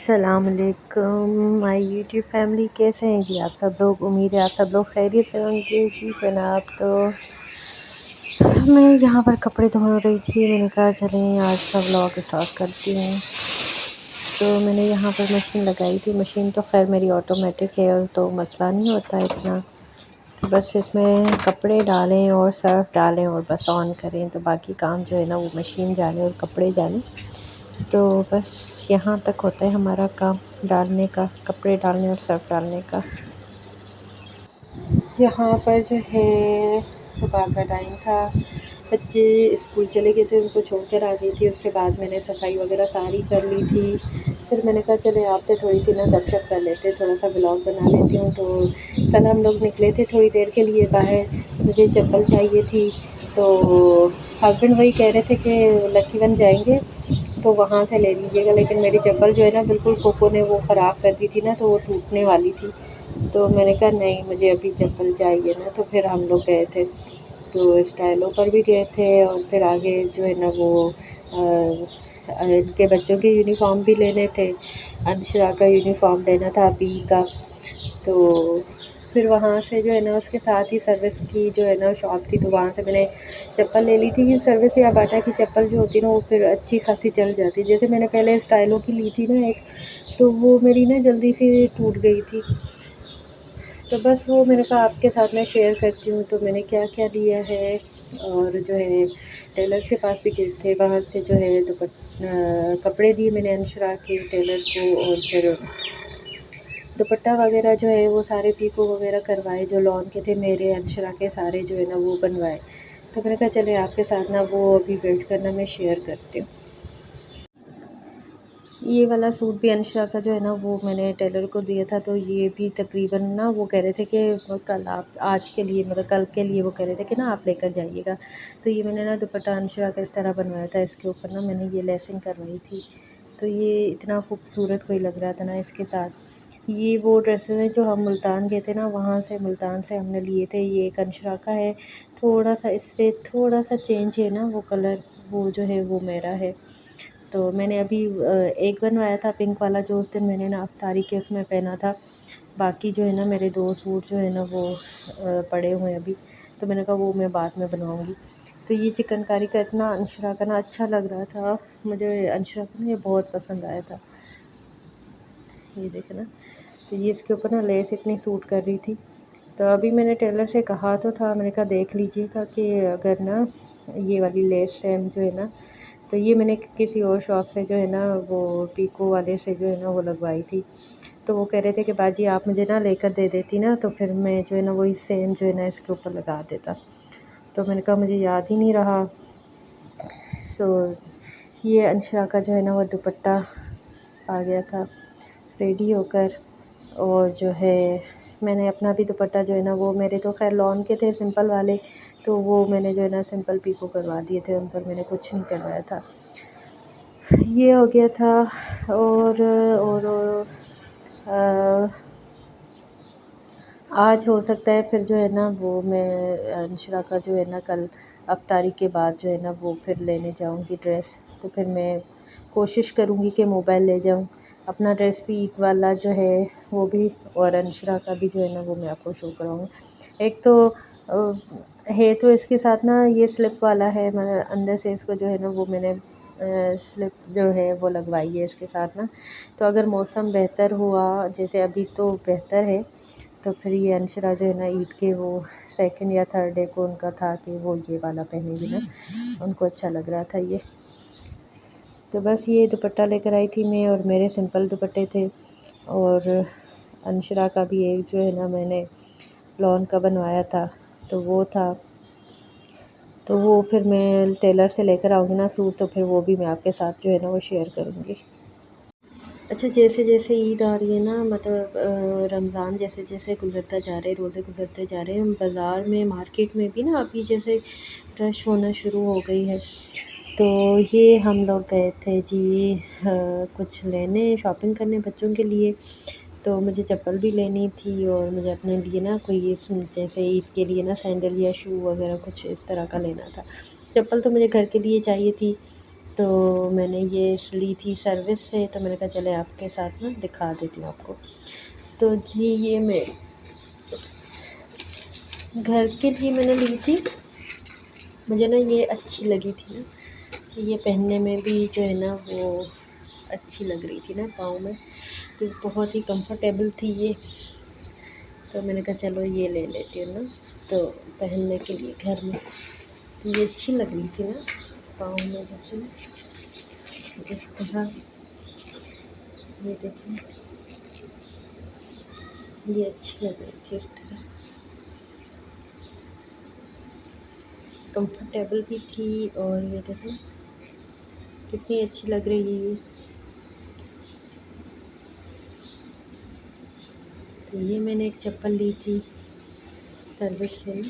अस्सलामुअलैकुम my YouTube family, कैसे हैं जी आप सब लोग। उम्मीद है आप सब लोग खैरियत से होंगे जी जनाब। तो मैं यहाँ पर कपड़े धो रही थी, मैंने कहा चलें आज का व्लॉग स्टार्ट करती हूँ। तो मैंने यहाँ पर मशीन लगाई थी। मशीन तो खैर मेरी ऑटोमेटिक है और तो मसला नहीं होता इतना। तो बस इसमें कपड़े डालें और सर्फ़ डालें और बस ऑन करें, तो बाकी काम जो है ना वो मशीन जाने और कपड़े जाने। तो बस यहाँ तक होता है हमारा काम डालने का, कपड़े डालने और सर्फ़ डालने का। यहाँ पर जो है सुबह का टाइम था, बच्चे स्कूल चले गए थे, उनको छोड़कर आ गई थी। उसके बाद मैंने सफाई वगैरह सारी कर ली थी। फिर मैंने कहा चले आपसे थोड़ी सी ना गपशप कर लेते, थोड़ा सा ब्लॉग बना लेती हूँ। तो कल हम लोग निकले थे थोड़ी देर के लिए बाहर, मुझे चप्पल चाहिए थी। तो हस्बैंड वही कह रहे थे कि लकी वन जाएंगे तो वहाँ से ले लीजिएगा, लेकिन मेरी चप्पल जो है ना बिल्कुल कोको ने वो ख़राब कर दी थी ना, तो वो टूटने वाली थी। तो मैंने कहा नहीं, मुझे अभी चप्पल चाहिए ना। तो फिर हम लोग गए थे, तो स्टाइलों पर भी गए थे और फिर आगे जो है ना वो इनके बच्चों के यूनिफ़ॉर्म भी लेने थे। अनशरा का यूनिफ़ॉर्म लेना था अभी का। तो फिर वहाँ से जो है ना उसके साथ ही सर्विस की जो है ना शॉप थी, तो वहाँ से मैंने चप्पल ले ली थी। ये सर्विस या बाटा की चप्पल जो होती है ना वो फिर अच्छी खासी चल जाती है। जैसे मैंने पहले स्टाइलों की ली थी ना एक, तो वो मेरी ना जल्दी से टूट गई थी। तो बस वो मैंने कहा आपके साथ मैं शेयर करती हूँ। तो मैंने क्या क्या लिया है, और जो है टेलर के पास भी गए थे, वहाँ से जो है कपड़े दिए मैंने अनशरा के टेलर को। और फिर दुपट्टा वगैरह जो है वो सारे पीको वगैरह करवाए, जो लॉन के थे मेरे अनशरा के सारे जो है ना वो बनवाए। तो मैंने कहा चले आपके साथ ना वो अभी बैठ कर ना मैं शेयर करती हूँ। ये वाला सूट भी अनशरा का जो है ना वो मैंने टेलर को दिया था। तो ये भी तकरीबन ना वो कह रहे थे कि कल आप आज के लिए मतलब कल के लिए वो कह रहे थे कि ना आप लेकर जाइएगा। तो ये मैंने ना दुपट्टा अनशरा का इस तरह बनवाया था, इसके ऊपर ना मैंने ये लेसिंग करवाई थी। तो ये इतना खूबसूरत कोई लग रहा था ना इसके साथ। ये वो ड्रेसेस हैं जो हम मुल्तान गए थे ना, वहाँ से मुल्तान से हमने लिए थे। ये एक अनशरा का है, थोड़ा सा इससे थोड़ा सा चेंज है ना वो कलर, वो जो है वो मेरा है। तो मैंने अभी एक बनवाया था पिंक वाला, जो उस दिन मैंने ना अफ्तारी के उसमें पहना था। बाकी जो है ना मेरे 2 सूट जो है ना वो पड़े हुए हैं अभी। तो मैंने कहा वो मैं बाद में बनवाऊँगी। तो ये चिकनकारी का इतना अनशरा का ना अच्छा लग रहा था, मुझे अनशरा का ना ये बहुत पसंद आया था। ये देखें ना, तो ये इसके ऊपर ना लेस इतनी सूट कर रही थी। तो अभी मैंने टेलर से कहा तो था, मैंने कहा देख लीजिएगा कि अगर ना ये वाली लेस सेम जो है ना, तो ये मैंने किसी और शॉप से जो है ना वो पीको वाले से जो है ना वो लगवाई थी। तो वो कह रहे थे कि बाजी आप मुझे ना लेकर दे देती ना, तो फिर मैं जो है ना वही सेम जो है ना इसके ऊपर लगा देता। तो मैंने कहा मुझे याद ही नहीं रहा। सो ये अनशरा का जो है ना वो दुपट्टा आ गया था रेडी होकर। और जो है मैंने अपना भी दुपट्टा जो है ना वो, मेरे तो खैर लॉन के थे सिंपल वाले, तो वो मैंने जो है ना सिंपल पीको करवा दिए थे, उन पर मैंने कुछ नहीं करवाया था। ये हो गया था। और आज हो सकता है फिर जो है ना वो मैं अनशरा का जो है ना कल अफ्तारी के बाद जो है ना वो फिर लेने जाऊंगी ड्रेस। तो फिर मैं कोशिश करूंगी कि मोबाइल ले जाऊं, अपना ड्रेस भी ईद वाला जो है वो भी, और अनशरा का भी जो है ना वो मैं आपको शो कराऊंगी। एक तो है तो इसके साथ ना ये स्लिप वाला है, मैं अंदर से इसको जो है ना वो मैंने स्लिप जो है वो लगवाई है इसके साथ ना। तो अगर मौसम बेहतर हुआ, जैसे अभी तो बेहतर है, तो फिर ये अनशरा जो है ना ईद के वो सेकंड या थर्ड डे को उनका था कि वो ये वाला पहनेंगी ना, उनको अच्छा लग रहा था ये। तो बस ये दुपट्टा लेकर आई थी मैं, और मेरे सिंपल दुपट्टे थे। और अनशरा का भी एक जो है ना मैंने लॉन का बनवाया था, तो वो था। तो वो फिर मैं टेलर से लेकर आऊँगी ना सूट, तो फिर वो भी मैं आपके साथ जो है ना वो शेयर करूँगी। अच्छा, जैसे जैसे ईद आ रही है ना, मतलब रमज़ान जैसे जैसे गुज़रता जा रहा है, रोज़े गुज़रते जा रहे हैं, बाज़ार में मार्केट में भी ना अभी जैसे रश होना शुरू हो गई है। तो ये हम लोग गए थे जी कुछ लेने, शॉपिंग करने बच्चों के लिए। तो मुझे चप्पल भी लेनी थी, और मुझे अपने लिए ना कोई ये जैसे ईद के लिए ना सैंडल या शू वगैरह कुछ इस तरह का लेना था। चप्पल तो मुझे घर के लिए चाहिए थी, तो मैंने ये ली थी सर्विस से, तो मैंने कहा चले आपके साथ ना दिखा देती हूँ आपको। तो जी ये मैं घर के लिए मैंने ली थी, मुझे ना ये अच्छी लगी थी ना, ये पहनने में भी जो है ना वो अच्छी लग रही थी ना पाँव में, तो बहुत ही कंफर्टेबल थी ये। तो मैंने कहा चलो ये ले लेती हूँ ना, तो पहनने के लिए घर में, तो ये अच्छी लग रही थी ना पाँव में, जैसे इस तरह, ये देखिए ये अच्छी लग रही थी, इस तरह कंफर्टेबल भी थी। और ये देखो कितनी अच्छी लग रही है ये। तो ये मैंने एक चप्पल ली थी सर्विस से ना।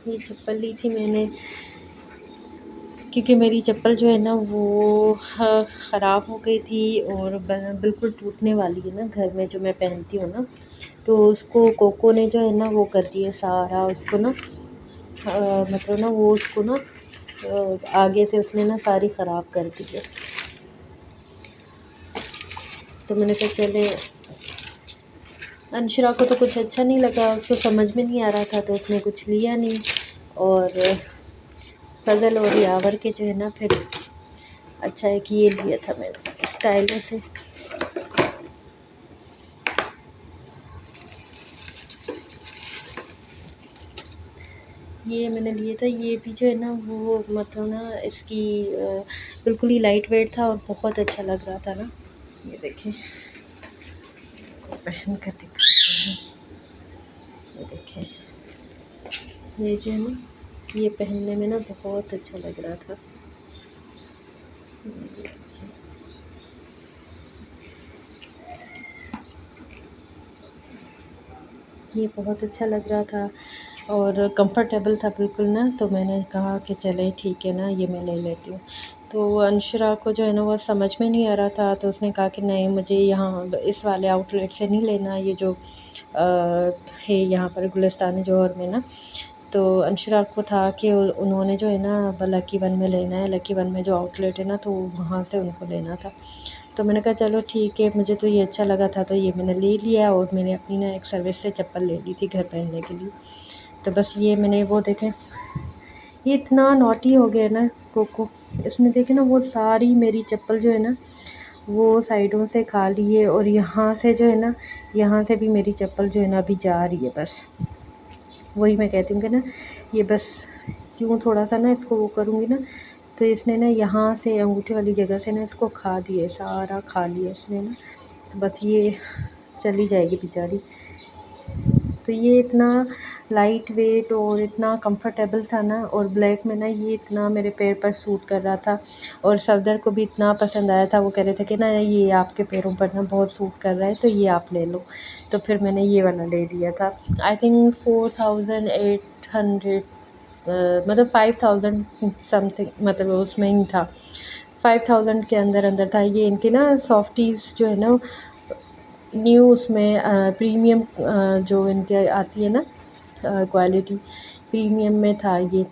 ये चप्पल ली थी मैंने क्योंकि मेरी चप्पल जो है ना वो ख़राब हो गई थी और बिल्कुल टूटने वाली है ना घर में, जो मैं पहनती हूँ ना, तो उसको कोको ने जो है ना वो कर दिया सारा उसको ना, मतलब ना वो उसको ना आगे से उसने ना सारी ख़राब कर दी है। तो मैंने कहा चले, अंशरा को तो कुछ अच्छा नहीं लगा, उसको समझ में नहीं आ रहा था, तो उसने कुछ लिया नहीं। और फजल और यावर के जो है ना फिर अच्छा है कि ये लिया था मैंने स्टाइलों से। ये मैंने लिया था, ये भी जो है ना वो मतलब ना इसकी बिल्कुल ही लाइट वेट था और बहुत अच्छा लग रहा था ना। ये देखिए पहन कर दिखाते हैं, ये देखिए ये जो है ना ये पहनने में ना बहुत अच्छा लग रहा था। ये बहुत अच्छा लग रहा था और कंफर्टेबल था बिल्कुल ना, तो मैंने कहा कि चले ठीक है ना ये मैं ले लेती हूँ। तो अंशरा को जो है ना वो समझ में नहीं आ रहा था, तो उसने कहा कि नहीं मुझे यहाँ इस वाले आउटलेट से नहीं लेना, ये जो है यहाँ पर गुलिस्तान जौहर में ना। तो अंशरा को था कि उन्होंने जो है ना लकी वन में लेना है, लकी वन में जो आउटलेट है ना, तो वहाँ से उनको लेना था। तो मैंने कहा चलो ठीक है, मुझे तो ये अच्छा लगा था तो ये मैंने ले लिया। और मैंने अपनी ना एक सर्विस से चप्पल ले ली थी घर पहनने के लिए। तो बस ये मैंने वो देखें, ये इतना नॉटी हो गया ना कोको, इसने देखे ना वो सारी मेरी चप्पल जो है ना वो साइडों से खा ली है, और यहाँ से जो है ना यहाँ से भी मेरी चप्पल जो है ना अभी जा रही है। बस वही मैं कहती हूँ कि ना ये बस क्यों थोड़ा सा ना इसको वो करूँगी ना, तो इसने ना यहाँ से अंगूठे वाली जगह से ना इसको खा दिया, सारा खा लिया इसने ना। तो बस ये चली जाएगी बेचारी। तो ये इतना लाइट वेट और इतना कंफर्टेबल था ना, और ब्लैक में ना ये इतना मेरे पैर पर सूट कर रहा था, और सफदर को भी इतना पसंद आया था। वो कह रहे थे कि ना ये आपके पैरों पर ना बहुत सूट कर रहा है, तो ये आप ले लो। तो फिर मैंने ये वाला ले लिया था। आई थिंक 4800 मतलब 5000 समथिंग, मतलब उसमें ही था, 5000 के अंदर अंदर था। ये इनके ना सॉफ्टीज़ जो है ना न्यू उसमें प्रीमियम जो इनके आती है ना क्वालिटी, प्रीमियम में था ये।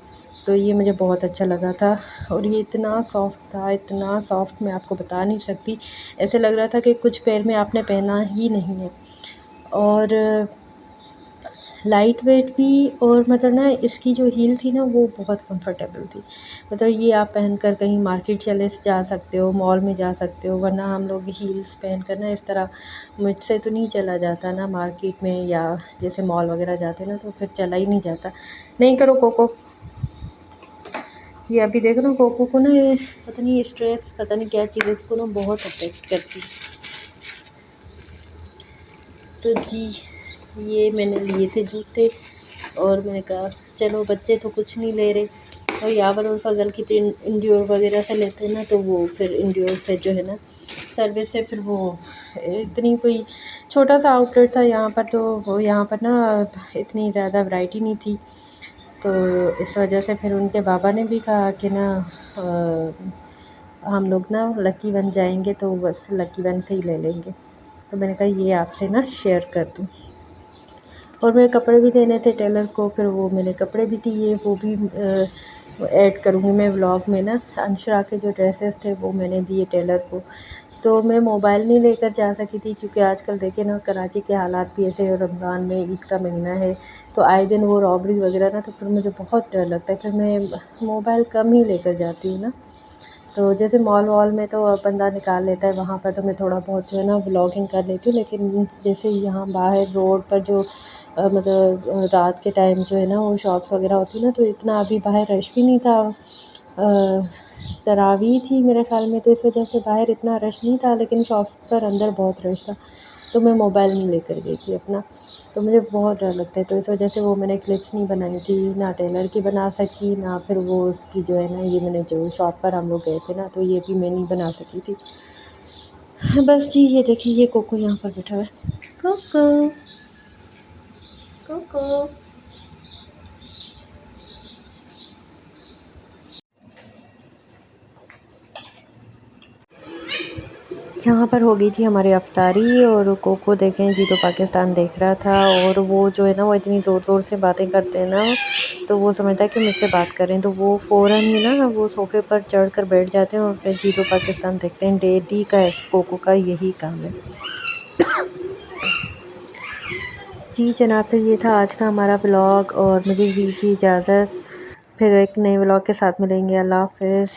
तो ये मुझे बहुत अच्छा लगा था, और ये इतना सॉफ्ट था, इतना सॉफ्ट मैं आपको बता नहीं सकती। ऐसे लग रहा था कि कुछ पैर में आपने पहना ही नहीं है। और लाइट वेट भी, और मतलब ना इसकी जो हील थी ना वो बहुत कंफर्टेबल थी। मतलब ये आप पहन कर कहीं मार्केट चले जा सकते हो, मॉल में जा सकते हो, वरना हम लोग हील्स पहन कर ना इस तरह मुझसे तो नहीं चला जाता ना मार्केट में, या जैसे मॉल वगैरह जाते ना तो फिर चला ही नहीं जाता। नहीं करो कोको, ये अभी देखो ना कोको को ना ये पता नहीं स्ट्रेस पता नहीं क्या चीज़ इसको ना बहुत अफेक्ट करती। तो जी ये मैंने लिए थे जूते, और मैंने कहा चलो बच्चे तो कुछ नहीं ले रहे, और यावर और फजल की तो इंड्योर वगैरह से लेते हैं ना, तो वो फिर इंड्योर से जो है ना सर्विस से फिर वो इतनी कोई छोटा सा आउटलेट था यहाँ पर, तो वो यहाँ पर ना इतनी ज़्यादा वैरायटी नहीं थी। तो इस वजह से फिर उनके बाबा ने भी कहा कि ना हम लोग ना लकी वन जाएंगे तो बस लकी वन से ही ले लेंगे। तो मैंने कहा ये आपसे ना शेयर कर दूँ। और मेरे कपड़े भी देने थे टेलर को, फिर वो मैंने कपड़े भी दिए, वो भी ऐड करूँगी मैं व्लॉग में ना। अंशरा के जो ड्रेसेस थे वो मैंने दिए टेलर को। तो मैं मोबाइल नहीं लेकर जा सकी थी क्योंकि आजकल देखिए ना कराची के हालात भी ऐसे, रमज़ान में ईद का महीना है तो आए दिन वो रॉबरी वगैरह ना, तो फिर मुझे बहुत डर लगता है, फिर मैं मोबाइल कम ही लेकर जाती हूँ ना। तो जैसे मॉल वॉल में तो बंदा निकाल लेता है, वहाँ पर तो मैं थोड़ा बहुत जो है ना व्लॉगिंग कर लेती हूँ, लेकिन जैसे यहाँ बाहर रोड पर जो मतलब रात के टाइम जो है ना वो शॉप्स वगैरह होती है ना, तो इतना अभी बाहर रश भी नहीं था। तरावी थी मेरे ख़्याल में, तो इस वजह से बाहर इतना रश नहीं था, लेकिन शॉप्स पर अंदर बहुत रश था। तो मैं मोबाइल नहीं लेकर गई थी अपना, तो मुझे बहुत डर लगता है, तो इस वजह से वो मैंने क्लिप्स नहीं बनाई थी, ना टेलर की बना सकी, ना फिर वो उसकी जो है ना, ये मैंने जो शॉप पर हम लोग गए थे ना, तो ये भी मैं नहीं बना सकी थी। बस जी, ये देखिए ये कोको यहाँ पर बैठा हुआ है। कोको कोको यहाँ पर हो गई थी हमारी अफ्तारी, और कोको देखें जी तो पाकिस्तान देख रहा था, और वो जो है ना वो इतनी ज़ोर ज़ोर से बातें करते हैं ना, तो वो समझता है कि मुझसे बात करें, तो वो फ़ौरन ही ना वो सोफ़े पर चढ़ कर बैठ जाते हैं और फिर जी तो पाकिस्तान देखते हैं। डेली का कोको का यही काम है। जी जनाब, तो ये था आज का हमारा ब्लॉग, और मुझे दीजिए इजाज़त, फिर एक नए ब्लॉग के साथ मिलेंगे। अल्लाह हाफ़िज़।